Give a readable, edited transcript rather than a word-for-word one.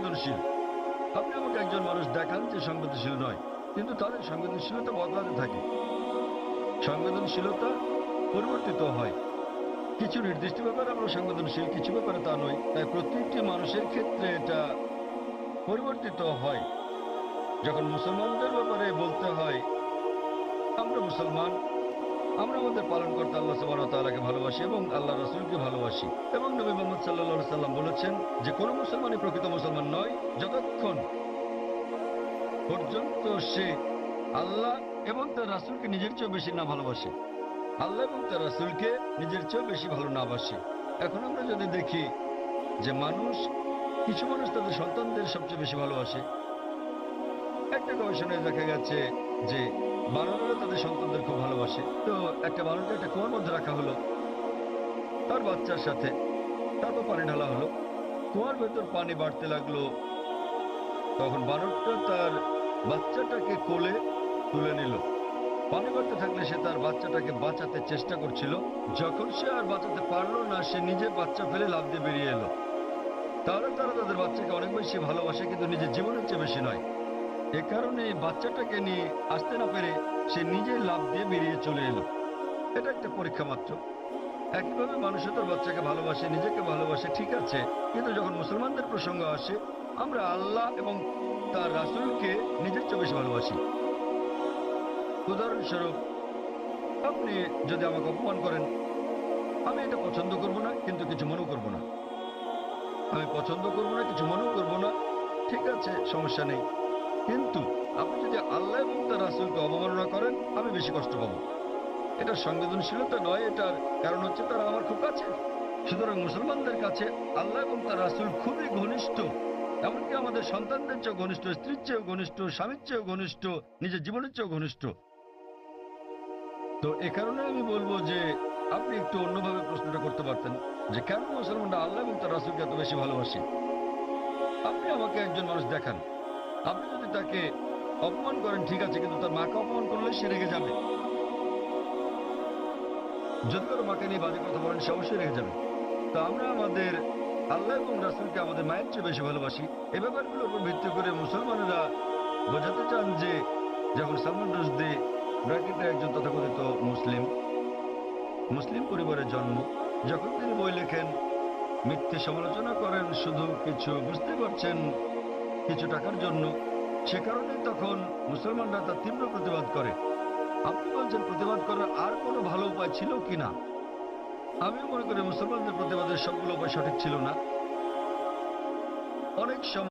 সংবেদনশীল। আপনি আমাকে একজন মানুষ দেখান যে সংবেদনশীল নয়, কিন্তু তাদের সংবেদনশীলতা বদলাতে থাকে। সংবেদনশীলতা পরিবর্তিত হয়। কিছু নির্দিষ্ট ব্যাপারে আমরা সংবেদনশীল, কিছু ব্যাপারে তা নয়। তাই প্রত্যেকটি মানুষের ক্ষেত্রে এটা পরিবর্তিত হয়। যখন মুসলমানদের ব্যাপারে বলতে হয়, আমরা মুসলমান, আমরা আমাদের পালনকর্তা আল্লাহ সুবহানাহু ওয়া তাআলাকে ভালোবাসি এবং আল্লাহ রাসূলকে ভালোবাসি। এবং নবী মুহাম্মদ সাল্লাল্লাহু আলাইহি সাল্লাম বলেছেন যে কোনো মুসলমানই প্রকৃত মুসলমান নয় যতক্ষণ পর্যন্ত সে আল্লাহ এবং তার রাসূলকে নিজের চেয়ে বেশি না ভালোবাসে, আল্লাহ এবং তার রাসূলকে নিজের চেয়ে বেশি ভালো না বাসে। এখন আমরা যদি দেখি যে কিছু মানুষ তাদের সন্তানদের সবচেয়ে বেশি ভালোবাসে। একটা গবেষণায় দেখা গেছে যে বানরেরা তাদের সন্তানদের খুব ভালোবাসে। তো একটা বানরকে একটা কুয়ার মধ্যে রাখা হলো তার বাচ্চার সাথে, তারপর পানি ঢালা হলো, কুয়ার ভেতর পানি বাড়তে লাগলো। তখন বানরটা তার বাচ্চাটাকে কোলে তুলে নিল। পানি বাড়তে থাকলে সে তার বাচ্চাটাকে বাঁচাতে চেষ্টা করছিল। যখন সে আর বাঁচাতে পারলো না, সে নিজে বাচ্চা ফেলে লাফ দিয়ে বেরিয়ে এলো। তারা তাদের বাচ্চাকে অনেক বেশি ভালোবাসে, কিন্তু নিজের জীবনের চেয়ে বেশি নয়। এ কারণে বাচ্চাটাকে নিয়ে আসতে না পেরে সে নিজে লাফ দিয়ে বেরিয়ে চলে এলো। এটা একটা পরীক্ষা মাত্র। একইভাবে মানুষও তার বাচ্চাকে ভালোবাসে, নিজেকে ভালোবাসে, ঠিক আছে। কিন্তু যখন মুসলমানদের প্রসঙ্গ আসে, আমরা আল্লাহ এবং তার রাসূলকে নিজের চেয়ে বেশি ভালোবাসি। উদাহরণস্বরূপ, আপনি যদি আমাকে অপমান করেন, আমি এটা পছন্দ করব না, কিন্তু কিছু মনেও করব না। আমি পছন্দ করব না, কিছু মনেও করব না, ঠিক আছে, সমস্যা নেই। কিন্তু আপনি যদি আল্লাহ এবং তার রাসূলকে অবমাননা করেন, আমি বেশি কষ্ট পাবো। এটা সংবেদনশীলতা নয়, এটার কারণ হচ্ছে তারা আমার খুব কাছে। সুতরাং মুসলমানদের কাছে আল্লাহ এবং তার রাসূল খুবই ঘনিষ্ঠ, এমনকি আমাদের সন্তানদের চেয়েও ঘনিষ্ঠ, স্ত্রীর চেয়েও ঘনিষ্ঠ, স্বামীর চেয়েও ঘনিষ্ঠ, নিজের জীবনের চেয়েও ঘনিষ্ঠ। তো এ কারণে আমি বলবো যে আপনি একটু অন্যভাবে প্রশ্নটা করতে পারতেন যে কেন মুসলমানরা আল্লাহ এবং তার রাসূলকে এত বেশি ভালোবাসে। আপনি আমাকে একজন মানুষ দেখান, আপনি যদি তাকে অপমান করেন ঠিক আছে, কিন্তু তার মাকে অপমান করলে সে রেগে যাবে। যদি কারো মাকে নিয়ে বাজে কথা বলেন, সে অবশ্যই রেগে যাবে। তো আমরা আমাদের আল্লাহ এবং রাসূলকে আমাদের মায়ের চেয়ে বেশি ভালোবাসি। এই ব্যাপারগুলোর উপর ভিত্তি করে মুসলমানেরা বোঝাতে চান যে যখন সালমান রুশদি, ব্র্যাকেটে একজন তথাকথিত মুসলিম মুসলিম পরিবারের জন্ম, যখন তিনি বই লেখেন, মিথ্যে সমালোচনা করেন শুধু কিছু, বুঝতে পারছেন, কিছু টাকার জন্য, সে কারণে তখন মুসলমানরা তার তীব্র প্রতিবাদ করে। আপনি বলছেন প্রতিবাদ করার আর কোনো ভালো উপায় ছিল কিনা? আমিও মনে করি মুসলমানদের প্রতিবাদের সবগুলো উপায় সঠিক ছিল না। অনেক সময়